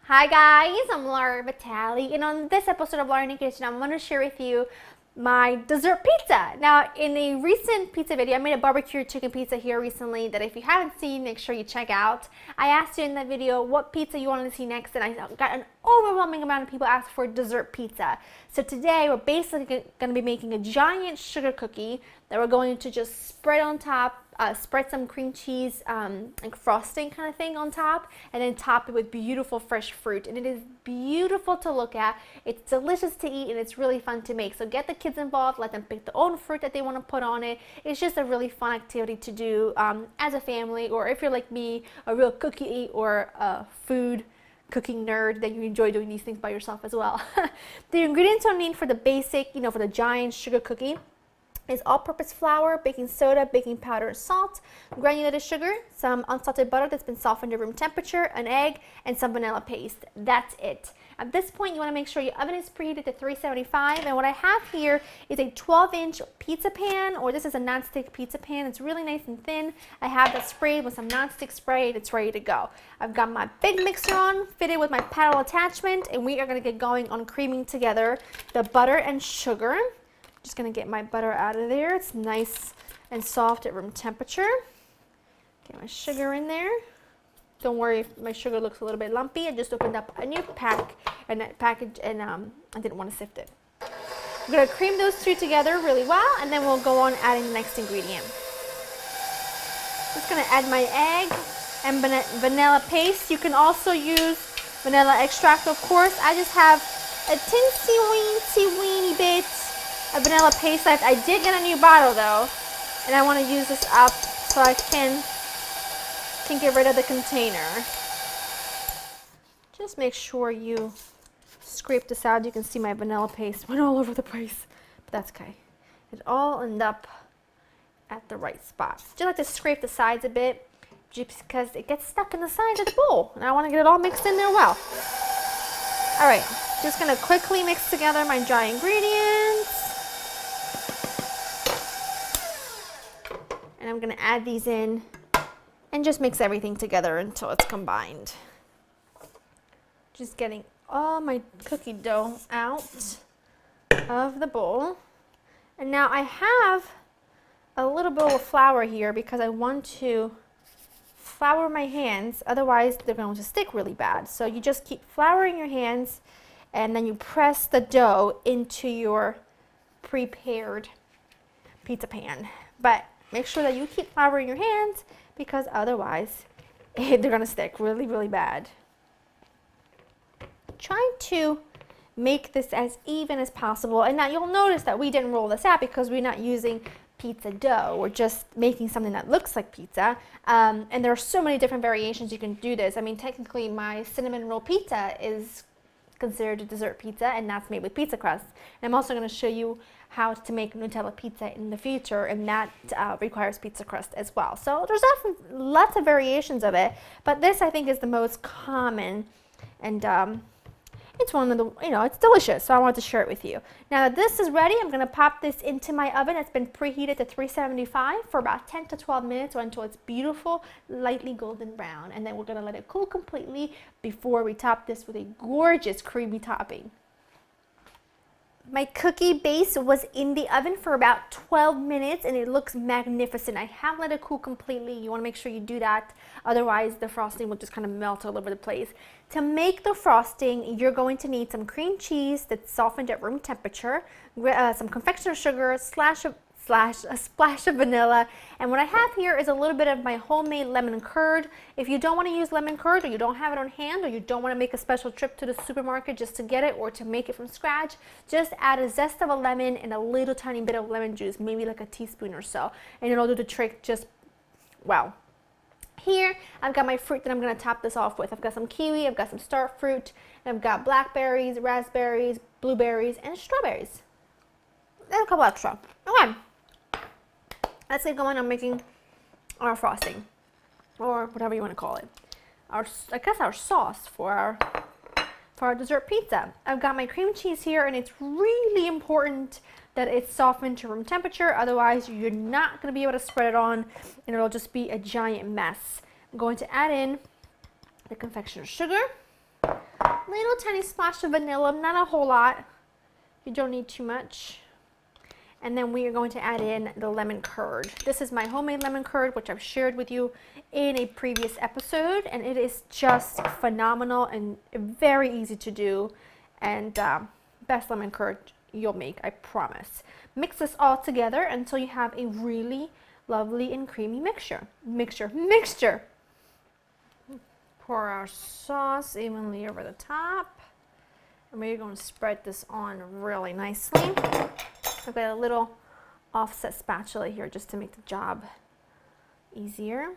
Hi guys, I'm Laura Vitale, and on this episode of Laura in the Kitchen, I'm going to share with you my dessert pizza. Now, in a recent pizza video, I made a barbecue chicken pizza here recently that if you haven't seen, make sure you check out. I asked you in that video what pizza you wanted to see next, and I got an overwhelming amount of people ask for dessert pizza. So today, we're basically going to be making a giant sugar cookie that we're going to just spread on top, spread some cream cheese, like frosting kind of thing on top, and then top it with beautiful fresh fruit. And it is beautiful to look at, it's delicious to eat, and it's really fun to make. So get the kids involved, let them pick their own fruit that they want to put on it. It's just a really fun activity to do as a family, or if you're like me, a real cookie or a food cooking nerd, that you enjoy doing these things by yourself as well. The ingredients I need for the basic, for the giant sugar cookie is all-purpose flour, baking soda, baking powder, salt, granulated sugar, some unsalted butter that's been softened to room temperature, an egg, and some vanilla paste. That's it. At this point, you want to make sure your oven is preheated to 375, and what I have here is a 12-inch pizza pan, or this is a non-stick pizza pan. It's really nice and thin. I have that sprayed with some non-stick spray, and it's ready to go. I've got my big mixer on, fitted with my paddle attachment, and we are going to get going on creaming together the butter and sugar. Just going to get my butter out of there. It's nice and soft at room temperature. Get my sugar in there. Don't worry if my sugar looks a little bit lumpy. I just opened up a new package and I didn't want to sift it. I'm going to cream those two together really well, and then we'll go on adding the next ingredient. Just going to add my egg and vanilla paste. You can also use vanilla extract, of course. I just have a teeny bit of vanilla paste left. I did get a new bottle though, and I want to use this up so I can get rid of the container. Just make sure you scrape this out. You can see my vanilla paste went all over the place, but that's okay. It all ended up at the right spot. Just like to scrape the sides a bit, just because it gets stuck in the sides of the bowl, and I want to get it all mixed in there well. All right, just gonna quickly mix together my dry ingredients. And I'm going to add these in and just mix everything together until it's combined. Just getting all my cookie dough out of the bowl. And now I have a little bowl of flour here because I want to flour my hands, otherwise they're going to stick really bad. So you just keep flouring your hands, and then you press the dough into your prepared pizza pan. But make sure that you keep flouring your hands, because otherwise they're going to stick really, really bad. Trying to make this as even as possible. And now you'll notice that we didn't roll this out because we're not using pizza dough. We're just making something that looks like pizza. And there are so many different variations you can do this. I mean, technically my cinnamon roll pizza is considered a dessert pizza, and that's made with pizza crust. And I'm also going to show you how to make Nutella pizza in the future, and that requires pizza crust as well. So there's often lots of variations of it, but this I think is the most common, and it's one of the, it's delicious, so I wanted to share it with you. Now that this is ready, I'm going to pop this into my oven. It's been preheated to 375 for about 10 to 12 minutes, or until it's beautiful, lightly golden brown, and then we're going to let it cool completely before we top this with a gorgeous creamy topping. My cookie base was in the oven for about 12 minutes and it looks magnificent. I have let it cool completely. You want to make sure you do that, otherwise the frosting will just kind of melt all over the place. To make the frosting, you're going to need some cream cheese that's softened at room temperature, some confectioner's sugar, a splash of vanilla, and what I have here is a little bit of my homemade lemon curd. If you don't want to use lemon curd, or you don't have it on hand, or you don't want to make a special trip to the supermarket just to get it, or to make it from scratch, just add a zest of a lemon and a little tiny bit of lemon juice, maybe like a teaspoon or so, and it'll do the trick just well. Here, I've got my fruit that I'm going to top this off with. I've got some kiwi, I've got some star fruit, and I've got blackberries, raspberries, blueberries, and strawberries. And a couple extra. Okay. Let's get going on making our frosting, or whatever you want to call it. I guess our sauce for our dessert pizza. I've got my cream cheese here, and it's really important that it's softened to room temperature, otherwise you're not going to be able to spread it on, and it'll just be a giant mess. I'm going to add in the confectioner's sugar. little tiny splash of vanilla, not a whole lot. You don't need too much. And then we are going to add in the lemon curd. This is my homemade lemon curd, which I've shared with you in a previous episode, and it is just phenomenal and very easy to do, and best lemon curd you'll make, I promise. Mix this all together until you have a really lovely and creamy mixture. Mixture. Pour our sauce evenly over the top, and we're going to spread this on really nicely. I've got a little offset spatula here just to make the job easier.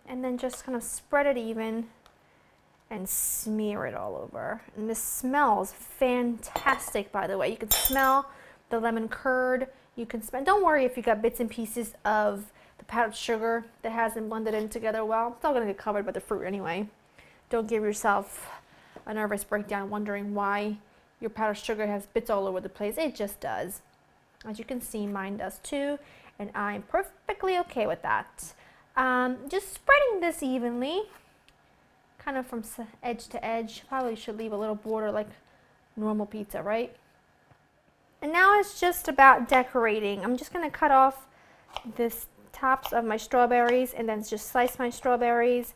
And then just kind of spread it even and smear it all over. And this smells fantastic, by the way. You can smell the lemon curd. You can smell, don't worry if you got bits and pieces of the powdered sugar that hasn't blended in together well. It's all going to get covered by the fruit anyway. Don't give yourself a nervous breakdown wondering why your powdered sugar has bits all over the place. It just does. As you can see, mine does too, and I'm perfectly okay with that. Just spreading this evenly, kind of from edge to edge. Probably should leave a little border like normal pizza, right? And now it's just about decorating. I'm just going to cut off this tops of my strawberries and then just slice my strawberries.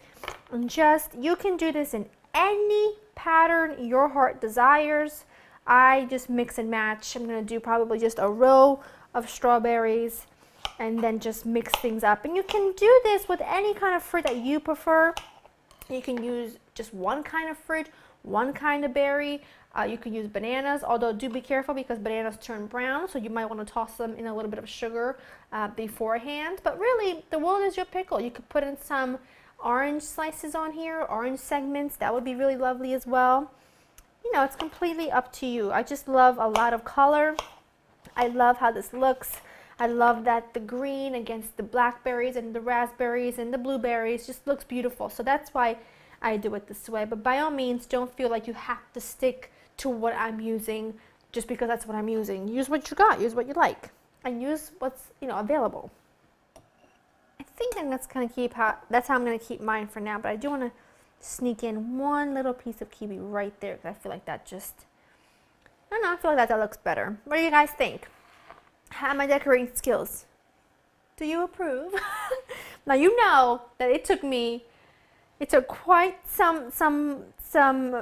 And just, you can do this in any pattern your heart desires. I just mix and match. I'm going to do probably just a row of strawberries and then just mix things up. And you can do this with any kind of fruit that you prefer. You can use just one kind of fruit, one kind of berry. You can use bananas, although do be careful because bananas turn brown, so you might want to toss them in a little bit of sugar beforehand. But really, the world is your pickle. You could put in some orange slices on here, orange segments. That would be really lovely as well. You know, it's completely up to you. I just love a lot of color. I love how this looks. I love that the green against the blackberries and the raspberries and the blueberries just looks beautiful. So that's why I do it this way. But by all means, don't feel like you have to stick to what I'm using just because that's what I'm using. Use what you got. Use what you like. And use what's, available. I think that's how I'm going to keep mine for now. But I do want to sneak in one little piece of kiwi right there because I feel like that just, I don't know, I feel like that looks better. What do you guys think? How are my decorating skills? Do you approve? Now you know that it took quite some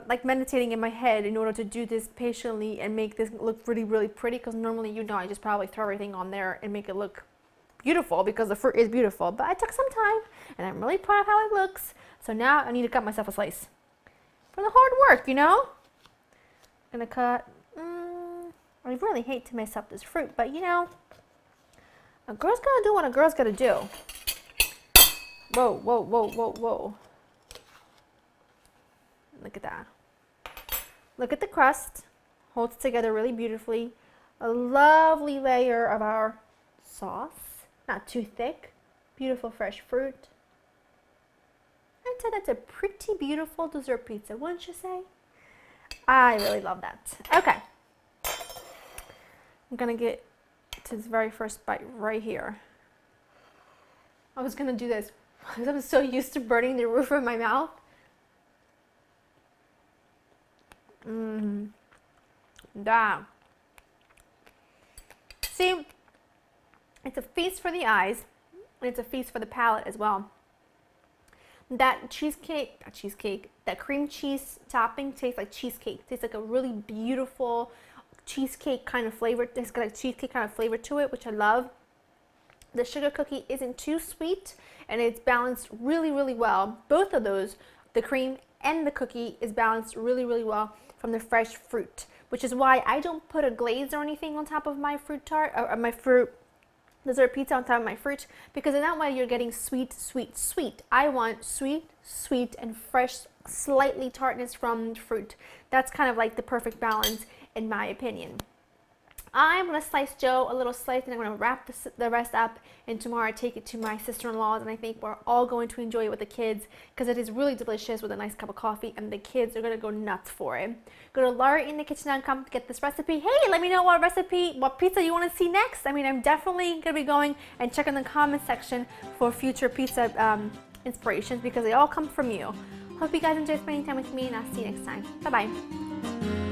like meditating in my head in order to do this patiently and make this look really, really pretty, because normally I just probably throw everything on there and make it look beautiful because the fruit is beautiful. But I took some time and I'm really proud of how it looks. So now I need to cut myself a slice for the hard work, I'm gonna cut, I really hate to mess up this fruit, but a girl's gotta do what a girl's gotta do. Whoa, whoa, whoa, whoa, whoa. Look at that. Look at the crust. Holds together really beautifully. A lovely layer of our sauce. Not too thick. Beautiful fresh fruit. I'd say that's a pretty beautiful dessert pizza, wouldn't you say? I really love that. Okay. I'm gonna get to this very first bite right here. I was gonna do this because I'm so used to burning the roof of my mouth. That. See, it's a feast for the eyes, and it's a feast for the palate as well. That that cream cheese topping tastes like cheesecake. Tastes like a really beautiful cheesecake kind of flavor. It's got a cheesecake kind of flavor to it, which I love. The sugar cookie isn't too sweet, and it's balanced really, really well. Both of those, the cream and the cookie, is balanced really, really well from the fresh fruit, which is why I don't put a glaze or anything on top of my fruit tart, or my fruit dessert pizza on top of my fruit, because in that way you're getting sweet, sweet, sweet. I want sweet, sweet, and fresh, slightly tartness from fruit. That's kind of like the perfect balance in my opinion. I'm going to slice Joe a little slice, and I'm going to wrap the rest up, and tomorrow I take it to my sister-in-law's, and I think we're all going to enjoy it with the kids because it is really delicious with a nice cup of coffee, and the kids are going to go nuts for it. Go to LauraInTheKitchen.com to get this recipe. Hey, let me know what pizza you want to see next. I mean, I'm definitely going to be going and checking the comment section for future pizza inspirations because they all come from you. Hope you guys enjoyed spending time with me, and I'll see you next time. Bye-bye.